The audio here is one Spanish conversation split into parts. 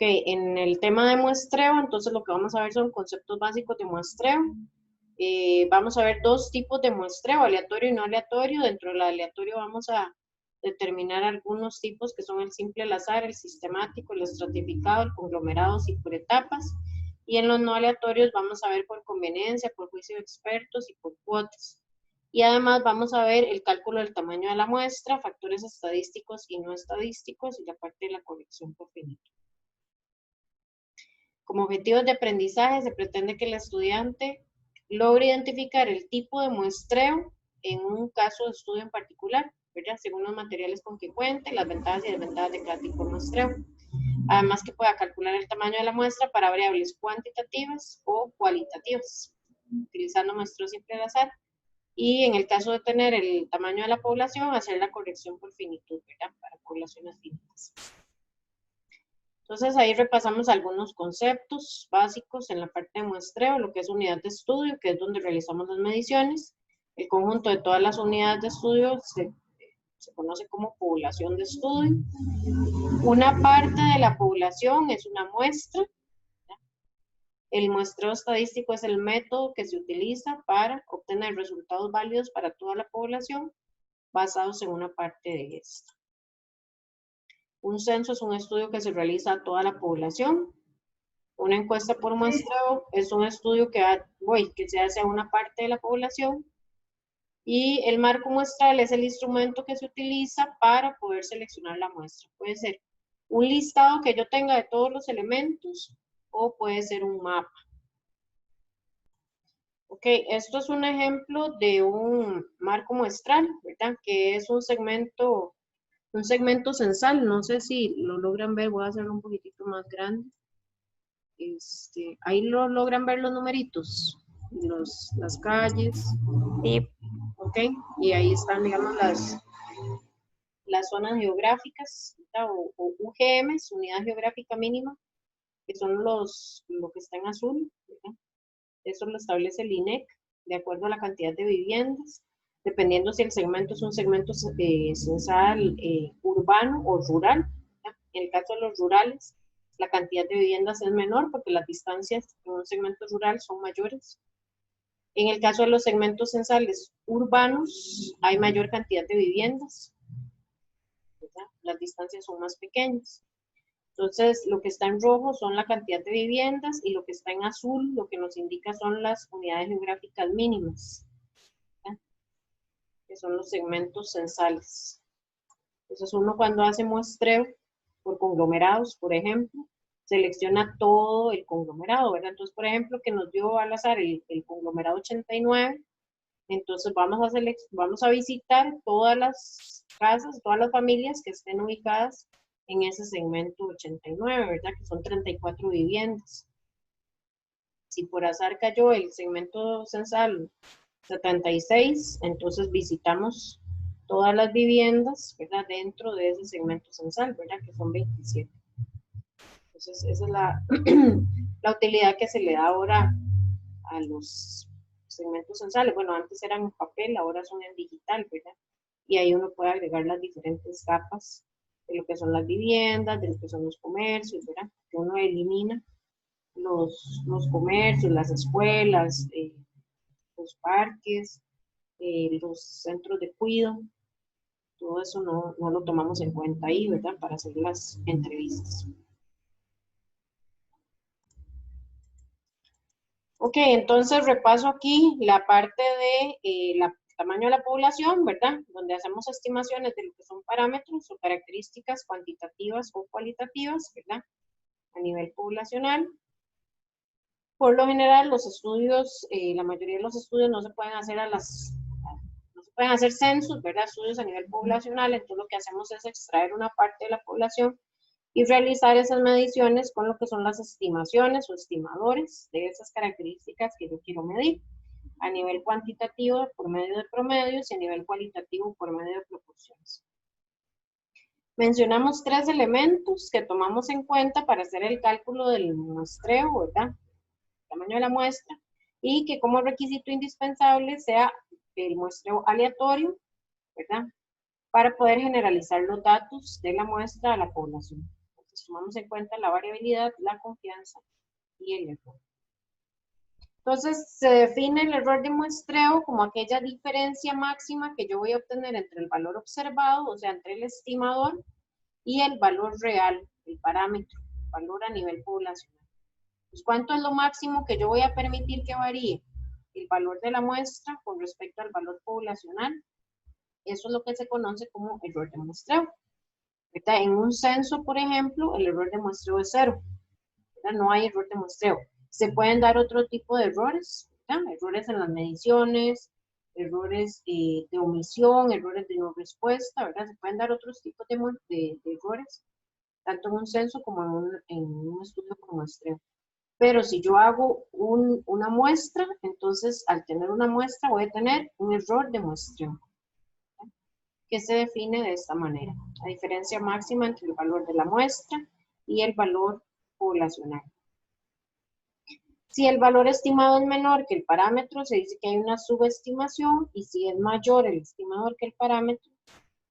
En el tema de muestreo, entonces lo que vamos a ver son conceptos básicos de muestreo. Vamos a ver dos tipos de muestreo, aleatorio y no aleatorio. Dentro del aleatorio vamos a determinar algunos tipos que son el simple al azar, el sistemático, el estratificado, el conglomerado y por etapas. Y en los no aleatorios vamos a ver por conveniencia, por juicio de expertos y por cuotas. Y además vamos a ver el cálculo del tamaño de la muestra, factores estadísticos y no estadísticos y la parte de la corrección por finito. Como objetivos de aprendizaje se pretende que el estudiante logre identificar el tipo de muestreo en un caso de estudio en particular, ¿verdad? Según los materiales con que cuente, las ventajas y desventajas de cada tipo de muestreo. Además que pueda calcular el tamaño de la muestra para variables cuantitativas o cualitativas, utilizando muestreo simple al azar. Y en el caso de tener el tamaño de la población, hacer la corrección por finitud, ¿verdad? Para poblaciones finitas. Entonces ahí repasamos algunos conceptos básicos en la parte de muestreo, lo que es unidad de estudio, que es donde realizamos las mediciones. El conjunto de todas las unidades de estudio se conoce como población de estudio. Una parte de la población es una muestra. El muestreo estadístico es el método que se utiliza para obtener resultados válidos para toda la población basados en una parte de esta. Un censo es un estudio que se realiza a toda la población. Una encuesta por muestreo es un estudio que se hace a una parte de la población. Y el marco muestral es el instrumento que se utiliza para poder seleccionar la muestra. Puede ser un listado que yo tenga de todos los elementos o puede ser un mapa. Esto es un ejemplo de un marco muestral, ¿verdad? Que es un segmento censal. No sé si lo logran ver, voy a hacerlo un poquitito más grande. Ahí lo logran ver los numeritos, las calles. Sí. Y ahí están, digamos, las zonas geográficas, o UGMs, unidad geográfica mínima, que son lo que está en azul, ¿verdad? Eso lo establece el INEC, de acuerdo a la cantidad de viviendas, dependiendo si el segmento es un segmento censal urbano o rural, ¿verdad? En el caso de los rurales, la cantidad de viviendas es menor porque las distancias en un segmento rural son mayores. En el caso de los segmentos censales urbanos, hay mayor cantidad de viviendas, ¿verdad? Las distancias son más pequeñas. Entonces, lo que está en rojo son la cantidad de viviendas y lo que está en azul lo que nos indica son las unidades geográficas mínimas, ¿verdad? Que son los segmentos censales. Entonces, uno cuando hace muestreo por conglomerados, por ejemplo, selecciona todo el conglomerado, ¿verdad? Entonces, por ejemplo, que nos dio al azar el conglomerado 89, entonces vamos a visitar todas las casas, todas las familias que estén ubicadas en ese segmento 89, ¿verdad? Que son 34 viviendas. Si por azar cayó el segmento censal 76, entonces visitamos todas las viviendas, ¿verdad? Dentro de ese segmento censal, ¿verdad? Que son 27. Entonces, esa es la utilidad que se le da ahora a los segmentos censales. Bueno, antes eran en papel, ahora son en digital, ¿verdad? Y ahí uno puede agregar las diferentes capas de lo que son las viviendas, de lo que son los comercios, ¿verdad? Que uno elimina los comercios, las escuelas, los parques, los centros de cuidado. Todo eso no lo tomamos en cuenta ahí, ¿verdad? Para hacer las entrevistas. Entonces repaso aquí la parte de tamaño de la población, ¿verdad? Donde hacemos estimaciones de lo que son parámetros o características cuantitativas o cualitativas, ¿verdad? A nivel poblacional. Por lo general, los estudios, la mayoría de los estudios no se pueden hacer no se pueden hacer censos, ¿verdad? Estudios a nivel poblacional, entonces lo que hacemos es extraer una parte de la población y realizar esas mediciones con lo que son las estimaciones o estimadores de esas características que yo quiero medir. A nivel cuantitativo por medio de promedios y a nivel cualitativo por medio de proporciones. Mencionamos 3 elementos que tomamos en cuenta para hacer el cálculo del muestreo, ¿verdad? El tamaño de la muestra, y que como requisito indispensable sea el muestreo aleatorio, ¿verdad? Para poder generalizar los datos de la muestra a la población. Entonces, tomamos en cuenta la variabilidad, la confianza y el error. Entonces, se define el error de muestreo como aquella diferencia máxima que yo voy a obtener entre el valor observado, o sea, entre el estimador, y el valor real, el parámetro, valor a nivel poblacional. Pues, ¿cuánto es lo máximo que yo voy a permitir que varíe el valor de la muestra con respecto al valor poblacional? Eso es lo que se conoce como error de muestreo. ¿Verdad? En un censo, por ejemplo, el error de muestreo es 0. ¿Verdad? No hay error de muestreo. Se pueden dar otro tipo de errores, ¿verdad? Errores en las mediciones, errores de omisión, errores de no respuesta, ¿verdad? Se pueden dar otros tipos de errores, tanto en un censo como en un estudio por muestreo. Pero si yo hago una muestra, entonces al tener una muestra voy a tener un error de muestreo, que se define de esta manera: la diferencia máxima entre el valor de la muestra y el valor poblacional. Si el valor estimado es menor que el parámetro, se dice que hay una subestimación, y si es mayor el estimador que el parámetro,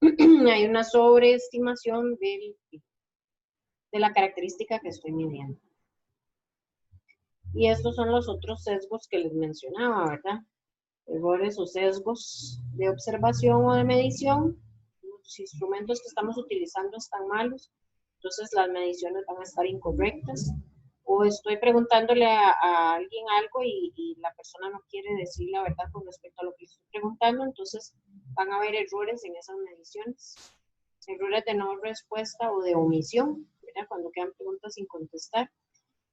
hay una sobreestimación de la característica que estoy midiendo. Y estos son los otros sesgos que les mencionaba, ¿verdad? Errores o sesgos de observación o de medición. Los instrumentos que estamos utilizando están malos, entonces las mediciones van a estar incorrectas. O estoy preguntándole a alguien algo y la persona no quiere decir la verdad con respecto a lo que estoy preguntando, entonces van a haber errores en esas mediciones. Errores de no respuesta o de omisión, ¿verdad? Cuando quedan preguntas sin contestar.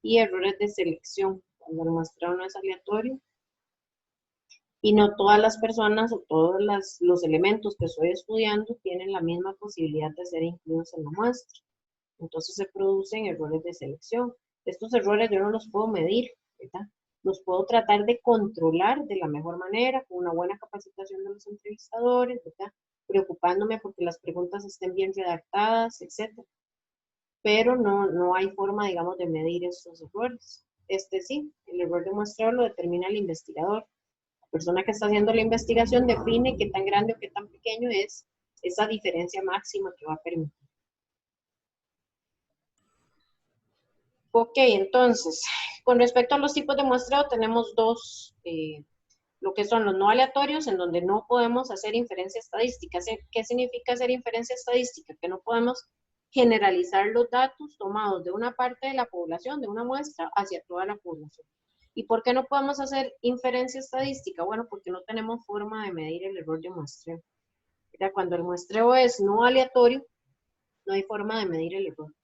Y errores de selección, cuando el muestreo no es aleatorio y no todas las personas o todos los elementos que estoy estudiando tienen la misma posibilidad de ser incluidos en la muestra. Entonces se producen errores de selección. Estos errores yo no los puedo medir, ¿verdad? Los puedo tratar de controlar de la mejor manera, con una buena capacitación de los entrevistadores, ¿verdad? Preocupándome porque las preguntas estén bien redactadas, etc. Pero no hay forma, digamos, de medir estos errores. Sí, el error de muestreo lo determina el investigador. La persona que está haciendo la investigación define qué tan grande o qué tan pequeño es esa diferencia máxima que va a permitir. Ok, entonces, con respecto a los tipos de muestreo, tenemos dos, lo que son los no aleatorios, en donde no podemos hacer inferencia estadística. ¿Qué significa hacer inferencia estadística? Que no podemos generalizar los datos tomados de una parte de la población, de una muestra, hacia toda la población. ¿Y por qué no podemos hacer inferencia estadística? Bueno, porque no tenemos forma de medir el error de muestreo. Mira, cuando el muestreo es no aleatorio, no hay forma de medir el error.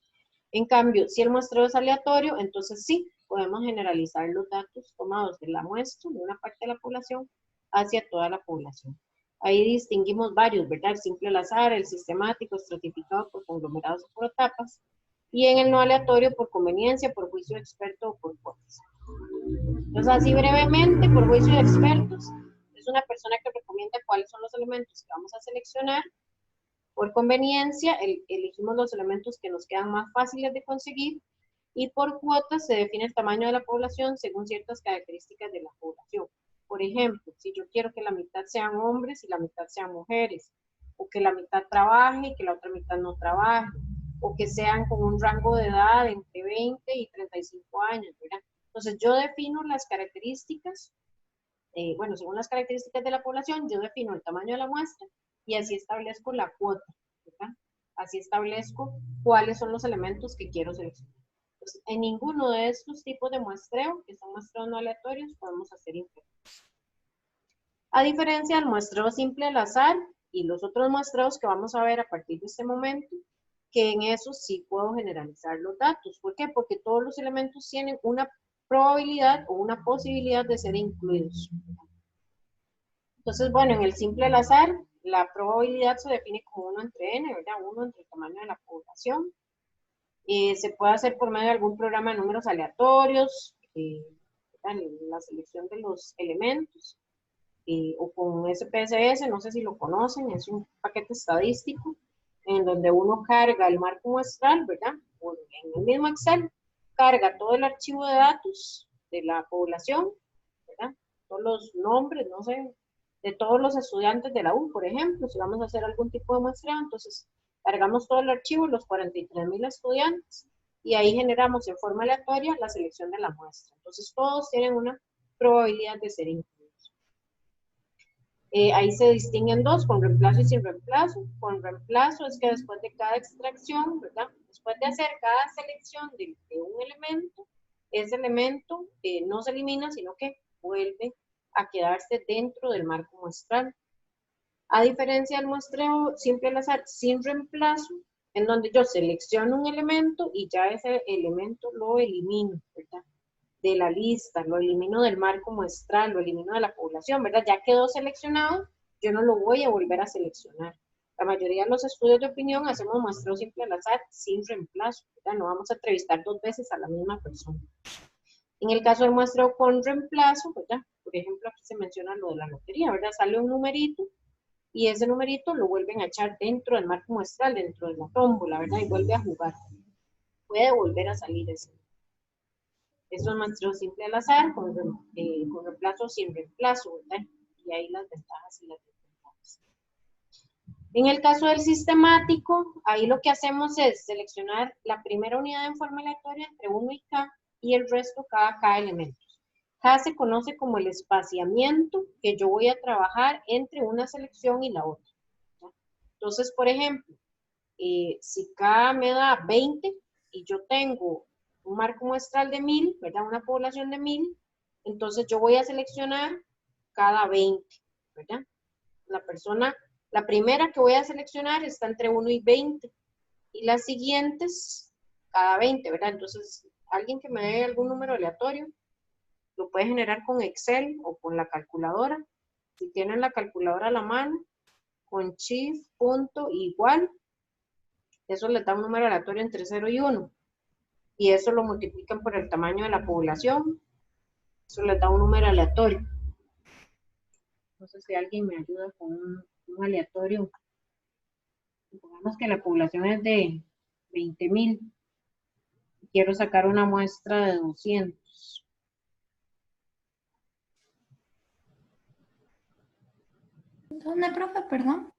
En cambio, si el muestreo es aleatorio, entonces sí, podemos generalizar los datos tomados de la muestra, de una parte de la población, hacia toda la población. Ahí distinguimos varios, ¿verdad? El simple al azar, el sistemático, estratificado por conglomerados o por etapas, y en el no aleatorio por conveniencia, por juicio de experto o por hipótesis. Entonces, así brevemente, por juicio de expertos, es una persona que recomienda cuáles son los elementos que vamos a seleccionar. Por conveniencia, elegimos los elementos que nos quedan más fáciles de conseguir, y por cuotas se define el tamaño de la población según ciertas características de la población. Por ejemplo, si yo quiero que la mitad sean hombres y la mitad sean mujeres, o que la mitad trabaje y que la otra mitad no trabaje, o que sean con un rango de edad entre 20 y 35 años, ¿verdad? Entonces yo defino las características, bueno, según las características de la población, yo defino el tamaño de la muestra y así establezco la cuota, ¿verdad? Así establezco cuáles son los elementos que quiero seleccionar. Entonces, en ninguno de estos tipos de muestreo, que son muestreos no aleatorios, podemos hacer inferencia. A diferencia del muestreo simple al azar y los otros muestreos que vamos a ver a partir de este momento, que en esos sí puedo generalizar los datos. ¿Por qué? Porque todos los elementos tienen una probabilidad o una posibilidad de ser incluidos. Entonces, bueno, en el simple al azar, la probabilidad se define como 1 entre n, ¿verdad? 1 entre el tamaño de la población. Se puede hacer por medio de algún programa de números aleatorios, la selección de los elementos, o con SPSS, no sé si lo conocen, es un paquete estadístico en donde uno carga el marco muestral, ¿verdad? O en el mismo Excel, carga todo el archivo de datos de la población, ¿verdad? Todos los nombres, no sé, de todos los estudiantes de la U, por ejemplo, si vamos a hacer algún tipo de muestreo, entonces cargamos todo el archivo, los 43.000 estudiantes, y ahí generamos en forma aleatoria la selección de la muestra. Entonces todos tienen una probabilidad de ser incluidos. Ahí se distinguen dos, con reemplazo y sin reemplazo. Con reemplazo es que después de cada extracción, ¿verdad? Después de hacer cada selección de un elemento, ese elemento no se elimina, sino que vuelve a quedarse dentro del marco muestral. A diferencia del muestreo simple al azar sin reemplazo, en donde yo selecciono un elemento y ya ese elemento lo elimino, ¿verdad? De la lista, lo elimino del marco muestral, lo elimino de la población, ¿verdad? Ya quedó seleccionado, yo no lo voy a volver a seleccionar. La mayoría de los estudios de opinión hacemos muestreo simple al azar sin reemplazo, ¿verdad? No vamos a entrevistar 2 veces a la misma persona. En el caso del muestreo con reemplazo, ¿verdad? Por ejemplo, aquí se menciona lo de la lotería, ¿verdad? Sale un numerito y ese numerito lo vuelven a echar dentro del marco muestral, dentro de la tómbola, ¿verdad? Y vuelve a jugar. Puede volver a salir ese. Esto es muestreo simple al azar, con reemplazo sin reemplazo, ¿verdad? Y ahí las ventajas y las desventajas. En el caso del sistemático, ahí lo que hacemos es seleccionar la primera unidad en forma aleatoria entre 1 y K, y el resto cada elemento. K se conoce como el espaciamiento que yo voy a trabajar entre una selección y la otra. Entonces, por ejemplo, si K me da 20 y yo tengo un marco muestral de 1000, ¿verdad? Una población de 1000, entonces yo voy a seleccionar cada 20, ¿verdad? La primera que voy a seleccionar está entre 1 y 20, y las siguientes cada 20, ¿verdad? Entonces, alguien que me dé algún número aleatorio, lo puede generar con Excel o con la calculadora. Si tienen la calculadora a la mano, con shift, punto, igual, eso les da un número aleatorio entre 0 y 1. Y eso lo multiplican por el tamaño de la población. Eso les da un número aleatorio. No sé si alguien me ayuda con un aleatorio. Supongamos que la población es de 20.000. Quiero sacar una muestra de 200. ¿Dónde, profe? Perdón.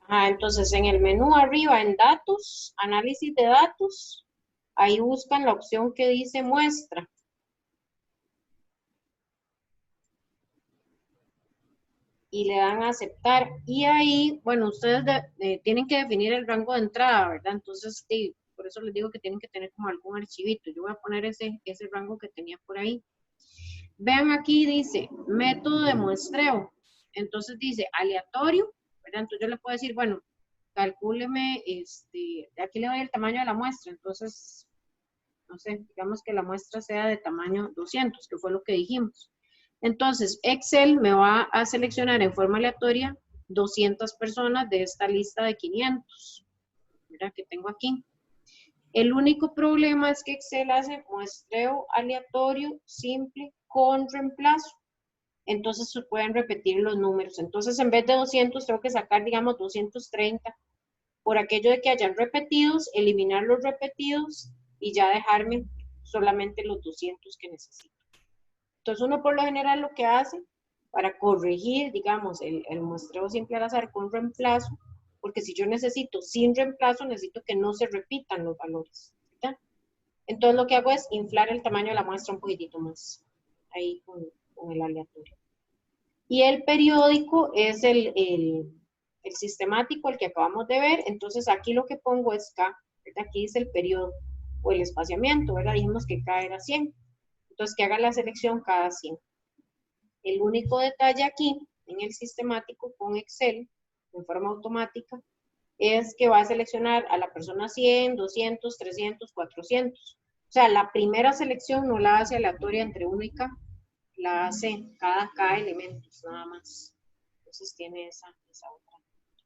Entonces, en el menú arriba, en datos, análisis de datos, ahí buscan la opción que dice muestra. Y le dan a aceptar. Y ahí, bueno, ustedes tienen que definir el rango de entrada, ¿verdad? Entonces, por eso les digo que tienen que tener como algún archivito. Yo voy a poner ese rango que tenía por ahí. Vean aquí, dice, método de muestreo. Entonces dice, aleatorio, ¿verdad? Entonces yo le puedo decir, bueno, calcúleme, aquí le doy el tamaño de la muestra. Entonces, no sé, digamos que la muestra sea de tamaño 200, que fue lo que dijimos. Entonces, Excel me va a seleccionar en forma aleatoria 200 personas de esta lista de 500, ¿verdad? Que tengo aquí. El único problema es que Excel hace muestreo aleatorio simple con reemplazo. Entonces se pueden repetir los números. Entonces, en vez de 200, tengo que sacar, digamos, 230. Por aquello de que hayan repetidos, eliminar los repetidos y ya dejarme solamente los 200 que necesito. Entonces, uno por lo general lo que hace para corregir, digamos, el muestreo simple al azar con reemplazo, porque si yo necesito sin reemplazo, necesito que no se repitan los valores, ¿verdad? Entonces, lo que hago es inflar el tamaño de la muestra un poquitito más, ahí con el aleatorio. Y el periódico es el sistemático, el que acabamos de ver. Entonces, aquí lo que pongo es K, ¿verdad? Aquí dice el periodo o el espaciamiento, ¿verdad? Dijimos que K era 100. Entonces, que haga la selección cada 100. El único detalle aquí, en el sistemático con Excel, en forma automática, es que va a seleccionar a la persona 100, 200, 300, 400. O sea, la primera selección no la hace aleatoria entre 1 y K, la hace cada K elementos, nada más. Entonces tiene esa otra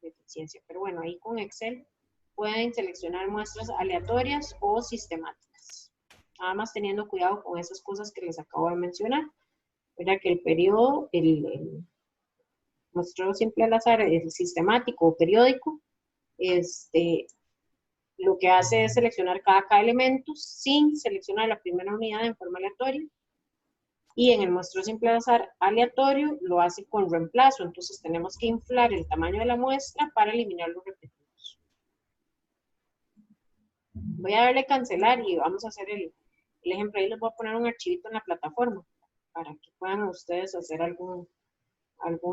deficiencia. Pero bueno, ahí con Excel pueden seleccionar muestras aleatorias o sistemáticas. Nada más teniendo cuidado con esas cosas que les acabo de mencionar. Era que el periodo, el muestreo simple al azar, el sistemático o periódico, lo que hace es seleccionar cada elementos sin seleccionar la primera unidad en forma aleatoria. Y en el muestreo simple al azar aleatorio lo hace con reemplazo. Entonces tenemos que inflar el tamaño de la muestra para eliminar los repetidos. Voy a darle cancelar y vamos a hacer el ejemplo. Ahí les voy a poner un archivito en la plataforma para que puedan ustedes hacer algún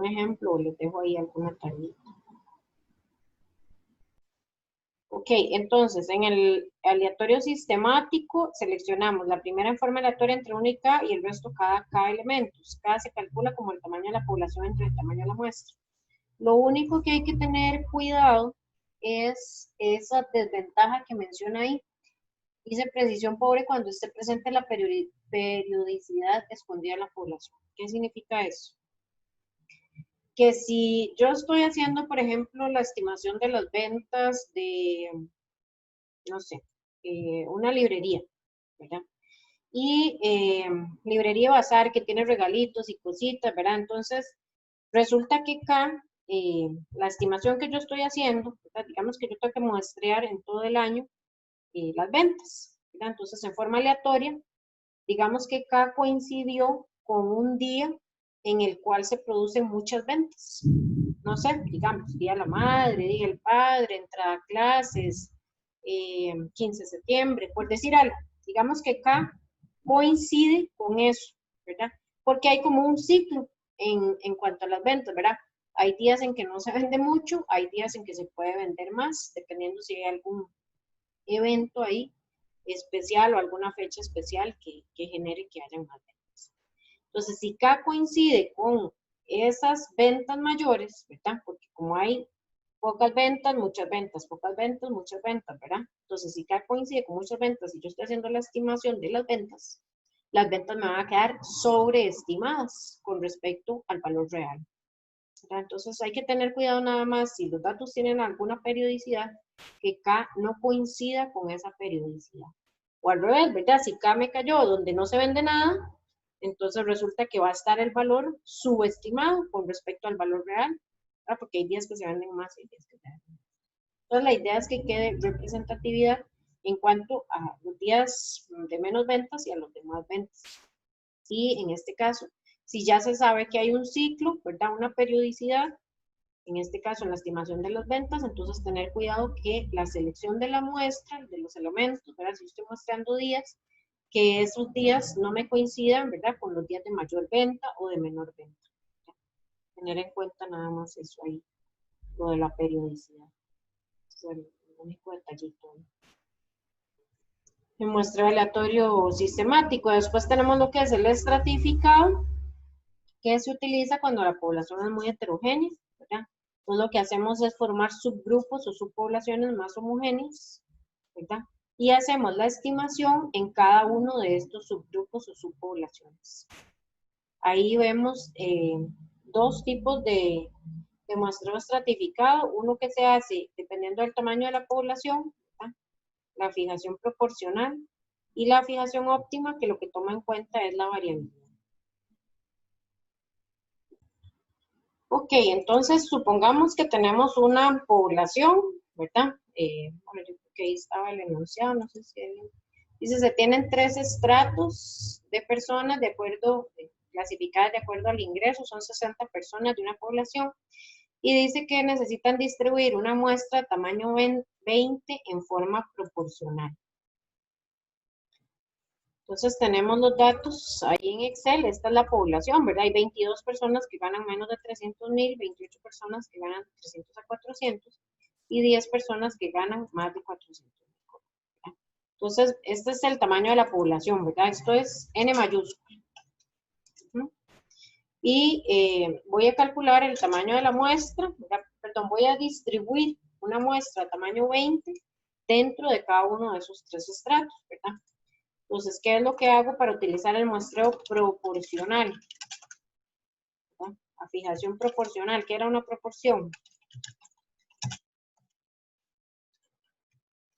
ejemplo o les dejo ahí alguna tarea. Ok, entonces en el aleatorio sistemático seleccionamos la primera en forma aleatoria entre 1 y K y el resto cada elementos. K se calcula como el tamaño de la población entre el tamaño de la muestra. Lo único que hay que tener cuidado es esa desventaja que menciona ahí. Dice precisión pobre cuando esté presente la periodicidad escondida en la población. ¿Qué significa eso? Que si yo estoy haciendo, por ejemplo, la estimación de las ventas de, no sé, una librería, ¿verdad? Y librería bazar que tiene regalitos y cositas, ¿verdad? Entonces, resulta que acá, la estimación que yo estoy haciendo, ¿verdad? Digamos que yo tengo que muestrear en todo el año las ventas, ¿verdad? Entonces, en forma aleatoria, digamos que acá coincidió con un día en el cual se producen muchas ventas. No sé, digamos, Día de la Madre, Día del Padre, entrada a clases, 15 de septiembre, por decir algo. Digamos que acá coincide con eso, ¿verdad? Porque hay como un ciclo en cuanto a las ventas, ¿verdad? Hay días en que no se vende mucho, hay días en que se puede vender más, dependiendo si hay algún evento ahí especial o alguna fecha especial que genere que haya más ventas. Entonces, si K coincide con esas ventas mayores, ¿verdad? Porque como hay pocas ventas, muchas ventas, pocas ventas, muchas ventas, ¿verdad? Entonces, si K coincide con muchas ventas y yo estoy haciendo la estimación de las ventas me van a quedar sobreestimadas con respecto al valor real. ¿Verdad? Entonces, hay que tener cuidado nada más si los datos tienen alguna periodicidad, que K no coincida con esa periodicidad. O al revés, ¿verdad? Si K me cayó donde no se vende nada, entonces resulta que va a estar el valor subestimado con respecto al valor real, ¿verdad? Porque hay días que se venden más y hay días que se venden más. Entonces la idea es que quede representatividad en cuanto a los días de menos ventas y a los de más ventas. Y en este caso, si ya se sabe que hay un ciclo, ¿verdad? Una periodicidad, en este caso en la estimación de las ventas, entonces tener cuidado que la selección de la muestra, de los elementos, ¿verdad? Si estoy mostrando días, que esos días no me coincidan, ¿verdad? Con los días de mayor venta o de menor venta. ¿Verdad? Tener en cuenta nada más eso ahí, lo de la periodicidad. Es el único detallito. El muestreo aleatorio sistemático. Después tenemos lo que es el estratificado, que se utiliza cuando la población es muy heterogénea, ¿verdad? Entonces lo que hacemos es formar subgrupos o subpoblaciones más homogéneas, ¿verdad? Y hacemos la estimación en cada uno de estos subgrupos o subpoblaciones. Ahí vemos dos tipos de muestreo estratificado, uno que se hace dependiendo del tamaño de la población, ¿verdad? La fijación proporcional y la fijación óptima, que lo que toma en cuenta es la variabilidad. Ok, entonces supongamos que tenemos una población, ¿verdad? Bueno, yo creo que ahí estaba el enunciado, no sé si dice, se tienen 3 estratos de personas de acuerdo, clasificadas de acuerdo al ingreso, son 60 personas de una población, y dice que necesitan distribuir una muestra de tamaño 20 en forma proporcional. Entonces tenemos los datos ahí en Excel, esta es la población, ¿verdad? Hay 22 personas que ganan menos de 300,000, 28 personas que ganan 300 a 400 y 10 personas que ganan más de 400,000. Entonces, este es el tamaño de la población, ¿verdad? Esto es N mayúscula. Y voy a calcular el tamaño de la muestra, ¿verdad? Perdón, voy a distribuir una muestra de tamaño 20 dentro de cada uno de esos 3 estratos, ¿verdad? Entonces, ¿qué es lo que hago para utilizar el muestreo proporcional? ¿verdad? A fijación proporcional, ¿qué era una proporción?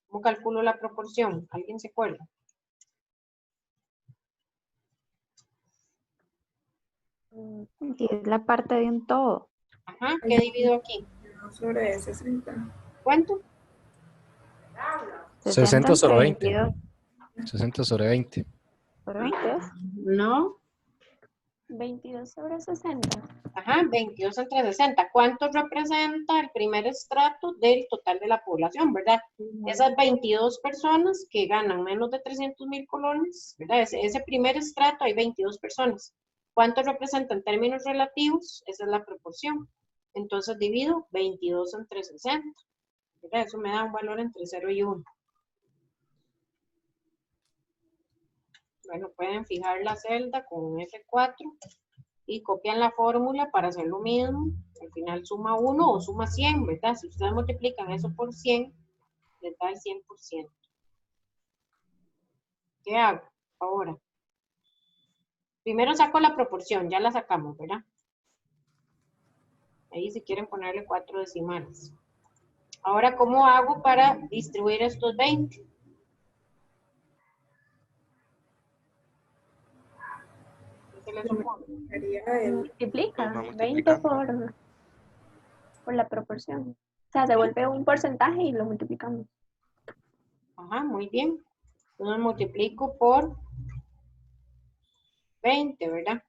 ¿Cómo calculo la proporción? ¿Alguien se acuerda? Que es la parte de un todo. Ajá, ¿qué divido aquí? Sobre 60. ¿Cuánto? 60 sobre 20. 22 60 sobre 20. por 20 es. No. 22 sobre 60. Ajá, 22 entre 60. ¿Cuánto representa el primer estrato del total de la población, verdad? Esas 22 personas que ganan menos de 300.000 colones, ¿verdad? Ese primer estrato hay 22 personas. ¿Cuánto representa en términos relativos? Esa es la proporción. Entonces divido 22 entre 60. ¿Verdad? Eso me da un valor entre 0 y 1. Bueno, pueden fijar la celda con F4 y copian la fórmula para hacer lo mismo. Al final suma 1 o suma 100, ¿verdad? Si ustedes multiplican eso por 100, les da el 100%. ¿Qué hago ahora? Primero saco la proporción, ya la sacamos, ¿verdad? Ahí si quieren ponerle 4 decimales. Ahora, ¿cómo hago para distribuir estos 20? ¿Qué se les ocurre? Sería el Multiplica Lo va 20 multiplicando. por la proporción. O sea, se vuelve un porcentaje y lo multiplicamos. Ajá, muy bien. Entonces multiplico por 20, ¿verdad?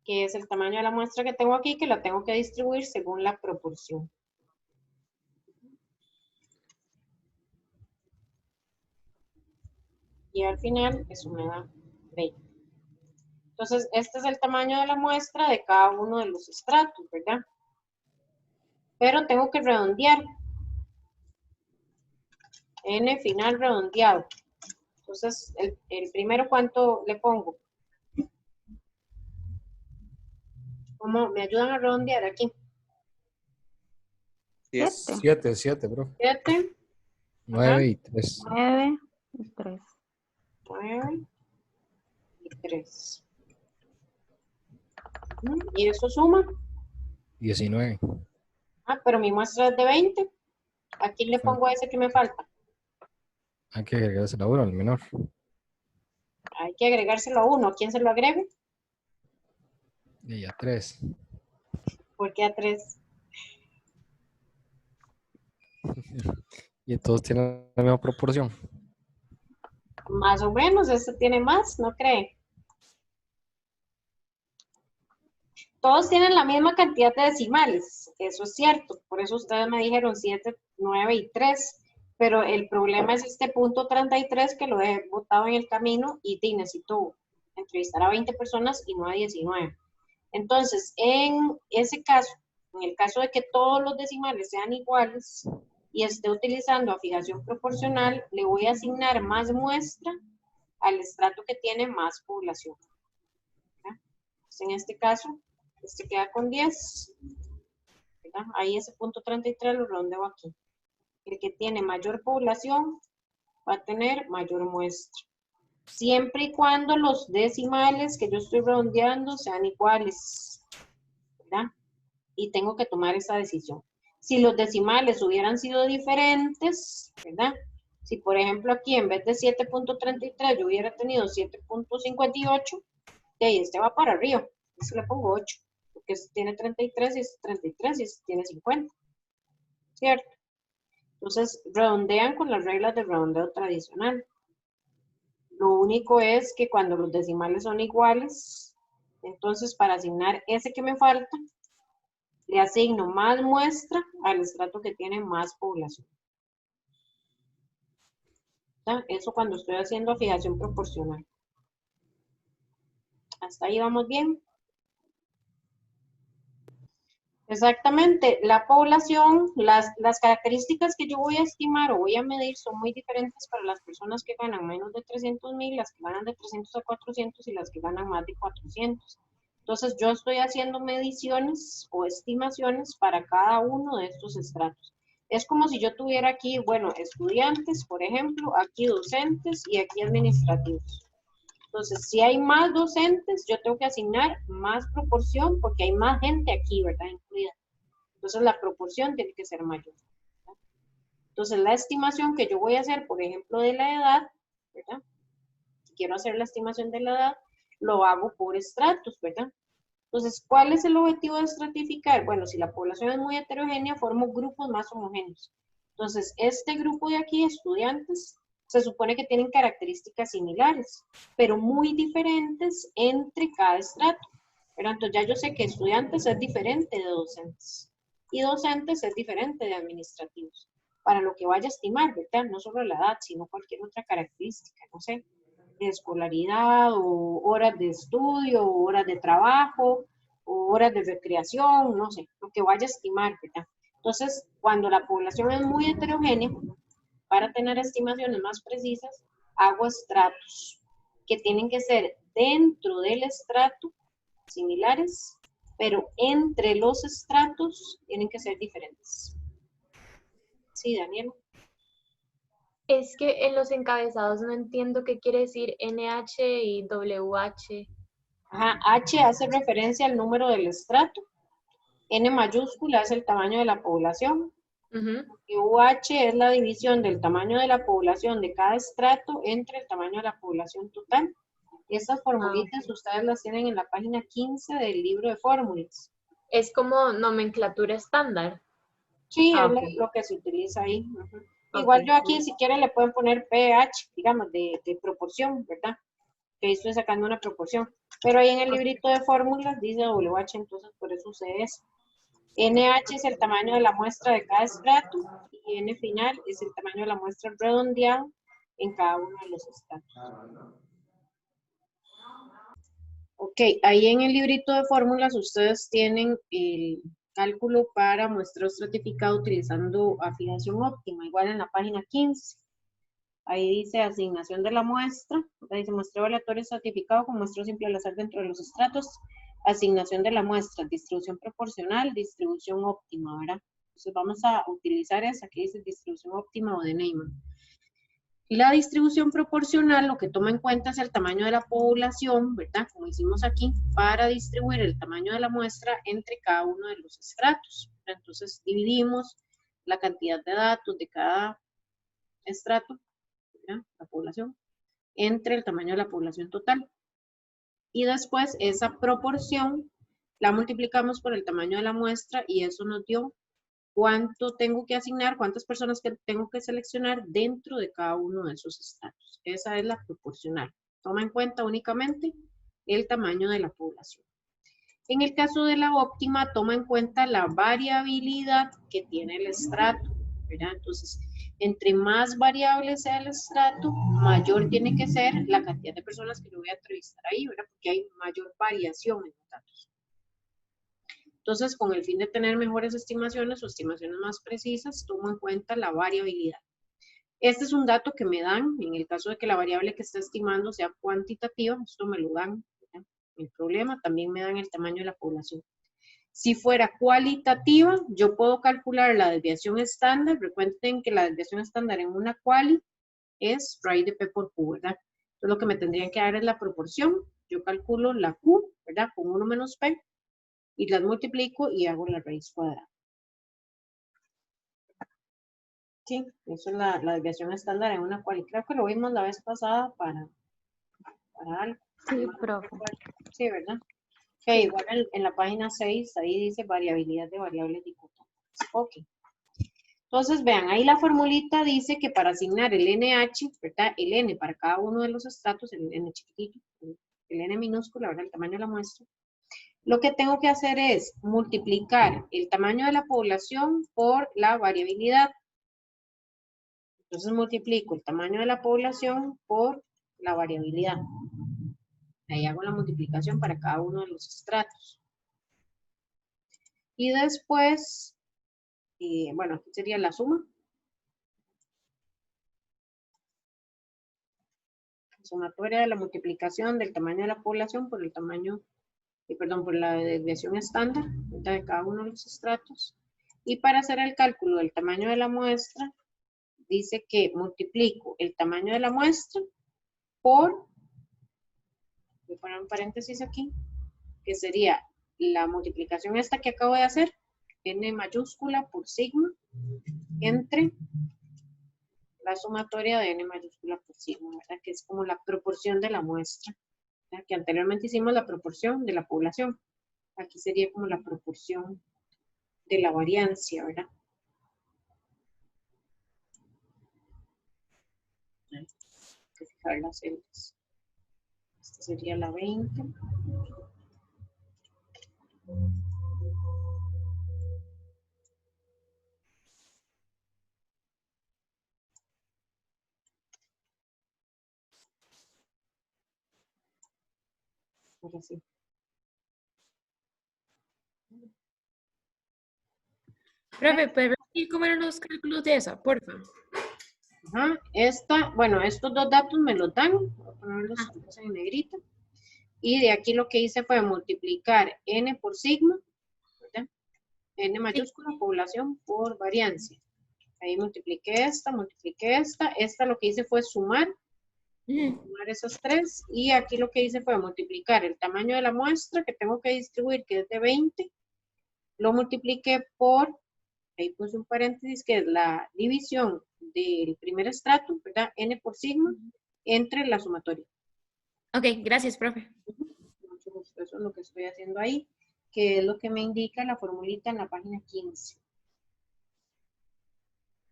Que es el tamaño de la muestra que tengo aquí, que la tengo que distribuir según la proporción. Y al final eso me da 20. Entonces, este es el tamaño de la muestra de cada uno de los estratos, ¿verdad? Pero tengo que redondear. N final redondeado. Entonces, el primero, ¿cuánto le pongo? ¿Cómo me ayudan a redondear aquí? 10. 7, bro. 7, 9 y 3. 9 y 3. 9 y 3. ¿Y eso suma? 19. Ah, pero mi muestra es de 20. ¿A quién le pongo ese que me falta? Hay que agregarse la 1 al menor. Hay que agregárselo a 1. ¿A quién se lo agrego? Y a 3. ¿Por qué a 3? Y todos tienen la misma proporción. Más o menos, este tiene más, ¿no cree? Todos tienen la misma cantidad de decimales, eso es cierto. Por eso ustedes me dijeron 7, 9 y 3. Pero el problema es este punto 33 que lo he botado en el camino y necesito entrevistar a 20 personas y no a 19. Entonces, en ese caso, en el caso de que todos los decimales sean iguales y esté utilizando a fijación proporcional, le voy a asignar más muestra al estrato que tiene más población. Entonces, en este caso, este queda con 10. ¿Verdad? Ahí ese punto 33 lo redondeo aquí. El que tiene mayor población va a tener mayor muestra. Siempre y cuando los decimales que yo estoy redondeando sean iguales, ¿verdad? Y tengo que tomar esa decisión. Si los decimales hubieran sido diferentes, ¿verdad? Si por ejemplo aquí en vez de 7.33 yo hubiera tenido 7.58, de ahí este va para arriba. Este le pongo 8, porque este tiene 33 y este 33 y este tiene 50, ¿cierto? Entonces redondean con las reglas de redondeo tradicional. Lo único es que cuando los decimales son iguales, entonces para asignar ese que me falta, le asigno más muestra al estrato que tiene más población. ¿Está? Eso cuando estoy haciendo fijación proporcional. ¿Hasta ahí vamos bien? Exactamente. La población, las características que yo voy a estimar o voy a medir son muy diferentes para las personas que ganan menos de 300.000, las que ganan de 300 a 400 y las que ganan más de 400. Entonces yo estoy haciendo mediciones o estimaciones para cada uno de estos estratos. Es como si yo tuviera aquí, bueno, estudiantes, por ejemplo, aquí docentes y aquí administrativos. Entonces, si hay más docentes, yo tengo que asignar más proporción porque hay más gente aquí, ¿verdad? Incluida. Entonces, la proporción tiene que ser mayor, ¿verdad? Entonces, la estimación que yo voy a hacer, por ejemplo, de la edad, ¿verdad? Si quiero hacer la estimación de la edad, lo hago por estratos, ¿verdad? Entonces, ¿cuál es el objetivo de estratificar? Bueno, si la población es muy heterogénea, formo grupos más homogéneos. Entonces, este grupo de aquí, estudiantes, se supone que tienen características similares, pero muy diferentes entre cada estrato. Pero entonces ya yo sé que estudiantes es diferente de docentes y docentes es diferente de administrativos, para lo que vaya a estimar, ¿verdad? No solo la edad, sino cualquier otra característica, no sé, de escolaridad o horas de estudio, o horas de trabajo, o horas de recreación, no sé, lo que vaya a estimar, ¿verdad? Entonces, cuando la población es muy heterogénea, para tener estimaciones más precisas, hago estratos que tienen que ser dentro del estrato similares, pero entre los estratos tienen que ser diferentes. Sí, Daniel. Es que en los encabezados no entiendo qué quiere decir NH y WH. Ajá, H hace referencia al número del estrato, N mayúscula es el tamaño de la población, y UH es la división del tamaño de la población de cada estrato entre el tamaño de la población total. Estas formulitas ustedes las tienen en la página 15 del libro de fórmulas. Es como nomenclatura estándar. Sí, es Ok. lo que se utiliza ahí. Ujú. Ok. Igual yo aquí, si quieren, le pueden poner pH, digamos, de proporción, ¿verdad? Que estoy sacando una proporción. Pero ahí en el librito de fórmulas dice WH, entonces por eso usé eso. NH es el tamaño de la muestra de cada estrato y N final es el tamaño de la muestra redondeado en cada uno de los estratos. Ok, ahí en el librito de fórmulas ustedes tienen el cálculo para muestreo estratificado utilizando afiliación óptima, igual en la página 15. Ahí dice asignación de la muestra, ahí dice muestreo aleatorio estratificado con muestreo simple al azar dentro de los estratos, asignación de la muestra, distribución proporcional, distribución óptima, ¿verdad? Entonces vamos a utilizar esa que dice distribución óptima o de Neyman. La distribución proporcional lo que toma en cuenta es el tamaño de la población, ¿verdad? Como hicimos aquí, para distribuir el tamaño de la muestra entre cada uno de los estratos. Entonces dividimos la cantidad de datos de cada estrato, ¿verdad? La población, entre el tamaño de la población total. Y después esa proporción la multiplicamos por el tamaño de la muestra y eso nos dio cuánto tengo que asignar, cuántas personas que tengo que seleccionar dentro de cada uno de esos estratos. Esa es la proporcional. Toma en cuenta únicamente el tamaño de la población. En el caso de la óptima, toma en cuenta la variabilidad que tiene el estrato, ¿verdad? Entonces, entre más variable sea el estrato, mayor tiene que ser la cantidad de personas que yo voy a entrevistar ahí, ¿verdad? Porque hay mayor variación en los datos. Entonces, con el fin de tener mejores estimaciones o estimaciones más precisas, tomo en cuenta la variabilidad. Este es un dato que me dan, en el caso de que la variable que está estimando sea cuantitativa, esto me lo dan, ¿verdad? El problema, también me dan el tamaño de la población. Si fuera cualitativa, yo puedo calcular la desviación estándar. Recuerden que la desviación estándar en una quali es raíz de P por Q, ¿verdad? Entonces, lo que me tendrían que dar es la proporción. Yo calculo la Q, ¿verdad? Con 1 menos P. Y las multiplico y hago la raíz cuadrada. Sí, eso es la desviación estándar en una cual. Creo que lo vimos la vez pasada para algo. Sí, profe. Sí, ¿verdad? Ok, igual en la página 6, ahí dice variabilidad de variables dicotómicas. Ok. Entonces, vean, ahí la formulita dice que para asignar el NH, ¿verdad? El N para cada uno de los estratos, el N chiquitito, el N minúscula, ¿verdad? El tamaño de la muestra. Lo que tengo que hacer es multiplicar el tamaño de la población por la variabilidad. Entonces multiplico el tamaño de la población por la variabilidad. Ahí hago la multiplicación para cada uno de los estratos. Y después, bueno, aquí sería la suma. Sumatoria de la multiplicación del tamaño de la población por el tamaño, perdón, por la desviación estándar de cada uno de los estratos. Y para hacer el cálculo del tamaño de la muestra, dice que multiplico el tamaño de la muestra por, voy a poner un paréntesis aquí, que sería la multiplicación esta que acabo de hacer, n mayúscula por sigma, entre la sumatoria de n mayúscula por sigma, ¿verdad? Que es como la proporción de la muestra, ¿verdad? Que anteriormente hicimos la proporción de la población. Aquí sería como la proporción de la variancia, ¿verdad? Hay que fijar las celdas. Esta sería la 20. Ahora sí. Profe, ¿puede repetir cómo eran los cálculos de esa, porfa? Ajá. Bueno, estos dos datos me los dan. Voy a ponerlos en negrita. Y de aquí lo que hice fue multiplicar n por sigma, ¿verdad? N mayúscula, población por variancia. Ahí multipliqué esta. Esta lo que hice fue sumar esas tres. Y aquí lo que hice fue multiplicar el tamaño de la muestra que tengo que distribuir, que es de 20. Lo multipliqué por, ahí puse un paréntesis, que es la división del primer estrato, ¿verdad? N por sigma, entre la sumatoria. Ok, gracias, profe. Mucho gusto. Eso es lo que estoy haciendo ahí, que es lo que me indica la formulita en la página 15.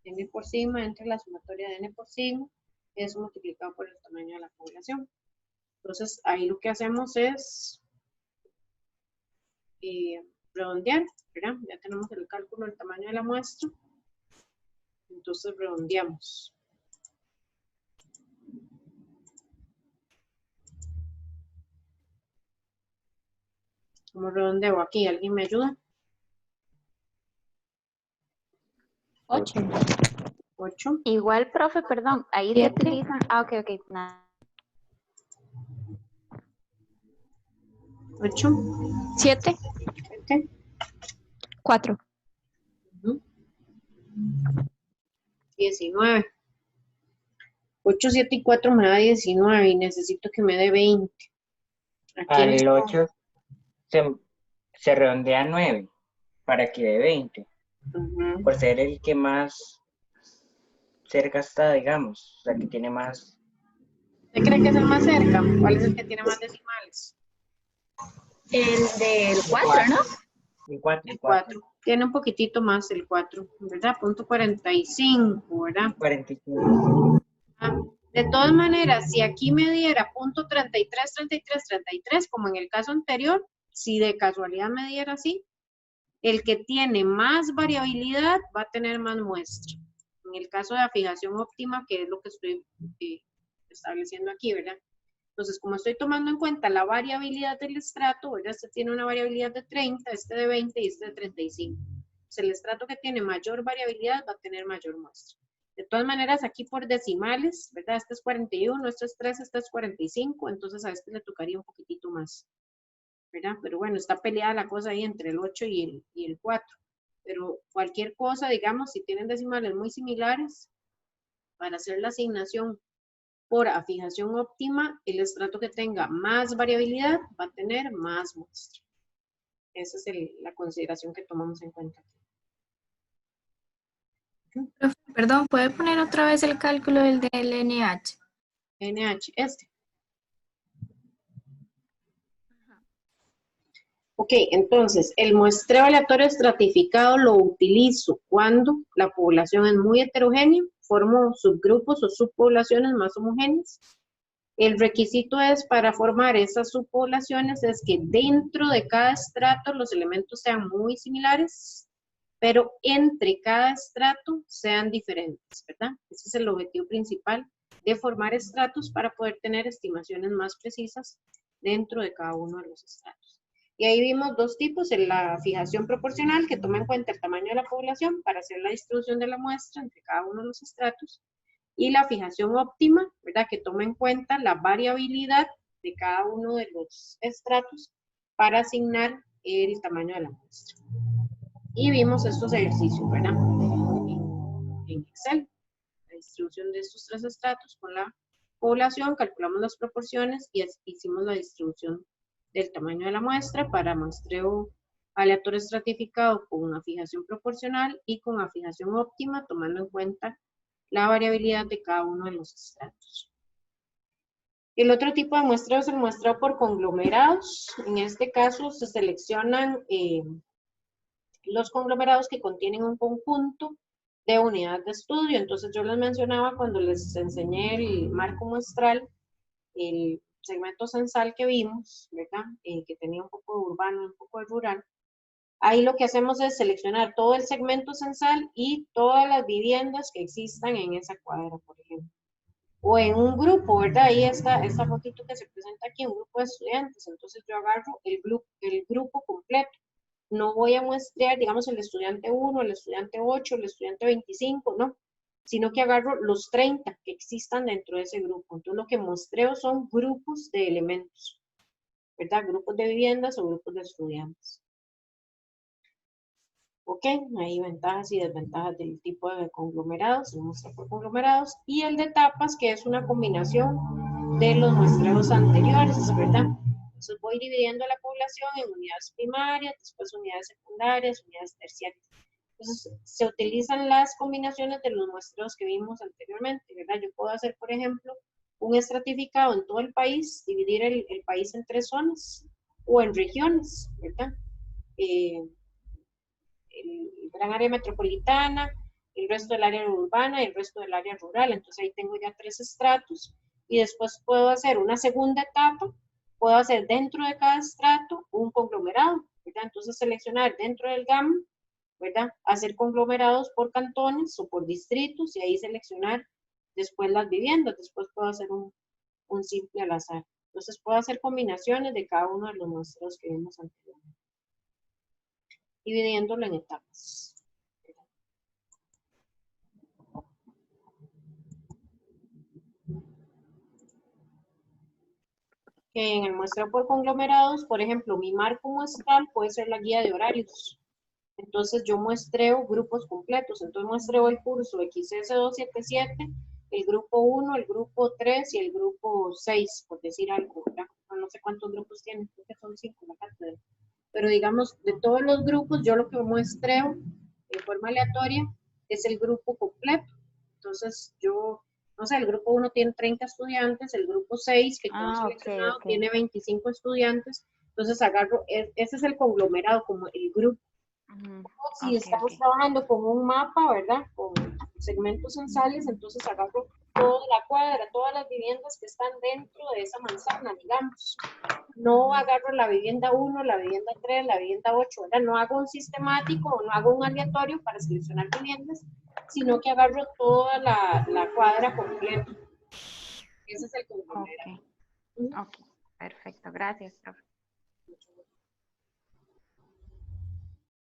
N por sigma entre la sumatoria de N por sigma, eso multiplicado por el tamaño de la población. Entonces, ahí lo que hacemos es redondear, ¿verdad? Ya tenemos el cálculo del tamaño de la muestra. Entonces, redondeamos. ¿Cómo redondeo aquí? ¿Alguien me ayuda? 8. 8. Igual, profe, perdón, ahí se utilizan. Ah, ok, nada. 8. 7. 7. 4. 19. 8, 7 y 4 me da 19 y necesito que me dé 20. Aquí en Al 8 se redondea a 9 para que dé 20. Por ser el que más cerca está, digamos, o sea, que tiene más. ¿Usted cree que es el más cerca? ¿Cuál es el que tiene más decimales? El del 4, ¿no? El 4. El 4. Tiene un poquitito más el 4, ¿verdad? Punto 45, ¿verdad? 45. De todas maneras, si aquí me diera punto 33, 33, 33, como en el caso anterior, si de casualidad me diera así, el que tiene más variabilidad va a tener más muestra. En el caso de la fijación óptima, que es lo que estoy estableciendo aquí, ¿verdad? Entonces, como estoy tomando en cuenta la variabilidad del estrato, ¿verdad? Este tiene una variabilidad de 30, este de 20 y este de 35. Entonces, el estrato que tiene mayor variabilidad va a tener mayor muestra. De todas maneras, aquí por decimales, ¿verdad? Este es 41, este es 3, este es 45, entonces a este le tocaría un poquitito más, ¿verdad? Pero bueno, está peleada la cosa ahí entre el 8 y el 4. Pero cualquier cosa, digamos, si tienen decimales muy similares, para hacer la asignación por afijación óptima, el estrato que tenga más variabilidad va a tener más muestra. Esa es la consideración que tomamos en cuenta aquí. Profe, perdón, ¿puede poner otra vez el cálculo del NH? NH, este. Ok, entonces, el muestreo aleatorio estratificado lo utilizo cuando la población es muy heterogénea, formo subgrupos o subpoblaciones más homogéneas. El requisito es para formar esas subpoblaciones es que dentro de cada estrato los elementos sean muy similares, pero entre cada estrato sean diferentes, ¿verdad? Ese es el objetivo principal de formar estratos para poder tener estimaciones más precisas dentro de cada uno de los estratos. Y ahí vimos dos tipos, en la fijación proporcional, que toma en cuenta el tamaño de la población para hacer la distribución de la muestra entre cada uno de los estratos, y la fijación óptima, ¿verdad? Que toma en cuenta la variabilidad de cada uno de los estratos para asignar el tamaño de la muestra. Y vimos estos ejercicios, ¿verdad? En Excel, la distribución de estos tres estratos con la población, calculamos las proporciones y hicimos la distribución del tamaño de la muestra para muestreo aleatorio estratificado con una fijación proporcional y con una fijación óptima, tomando en cuenta la variabilidad de cada uno de los estratos. El otro tipo de muestreo es el muestreo por conglomerados. En este caso se seleccionan los conglomerados que contienen un conjunto de unidad de estudio. Entonces yo les mencionaba cuando les enseñé el marco muestral, el segmento censal que vimos, ¿verdad? Que tenía un poco de urbano, un poco de rural. Ahí lo que hacemos es seleccionar todo el segmento censal y todas las viviendas que existan en esa cuadra, por ejemplo. O en un grupo, ¿verdad? Ahí está esta fotito que se presenta aquí, un grupo de estudiantes. Entonces yo agarro el grupo completo. No voy a muestrear, digamos, el estudiante 1, el estudiante 8, el estudiante 25, no. Sino que agarro los 30 que existan dentro de ese grupo. Entonces lo que muestreo son grupos de elementos, ¿verdad? Grupos de viviendas o grupos de estudiantes. Ok, hay ventajas y desventajas del tipo de conglomerados, se muestra por conglomerados, y el de etapas, que es una combinación de los muestreos anteriores, ¿verdad? Entonces voy dividiendo la población en unidades primarias, después unidades secundarias, unidades terciarias. Entonces se utilizan las combinaciones de los muestreos que vimos anteriormente, ¿verdad? Yo puedo hacer, por ejemplo, un estratificado en todo el país, dividir el país en 3 zonas o en regiones, ¿verdad? El gran área metropolitana, el resto del área urbana y el resto del área rural. Entonces ahí tengo ya 3 estratos y después puedo hacer una segunda etapa, puedo hacer dentro de cada estrato un conglomerado, ¿verdad? Entonces seleccionar dentro del GAM, ¿verdad? Hacer conglomerados por cantones o por distritos y ahí seleccionar después las viviendas, después puedo hacer un simple al azar. Entonces puedo hacer combinaciones de cada uno de los muestreos que vimos anteriormente, dividiéndolo en etapas. En el muestreo por conglomerados, por ejemplo, mi marco muestral puede ser la guía de horarios. Entonces yo muestreo grupos completos. Entonces muestreo el curso XS277, el grupo 1, el grupo 3 y el grupo 6, por decir algo, ¿verdad? No sé cuántos grupos tienen, creo que son 5 la cátedra. Pero digamos, de todos los grupos, yo lo que muestreo de forma aleatoria es el grupo completo. Entonces yo, no sé, el grupo 1 tiene 30 estudiantes, el grupo 6 que tengo seleccionado tiene 25 estudiantes. Entonces agarro, ese es el conglomerado, como el grupo. Si estamos trabajando con un mapa, ¿verdad? Con segmentos censales, entonces agarro toda la cuadra, todas las viviendas que están dentro de esa manzana, digamos. No agarro la vivienda 1, la vivienda 3, la vivienda 8, ¿verdad? No hago un sistemático o no hago un aleatorio para seleccionar viviendas, sino que agarro toda la cuadra completa. Ese es el conglomerado. Ok, perfecto, gracias, profe.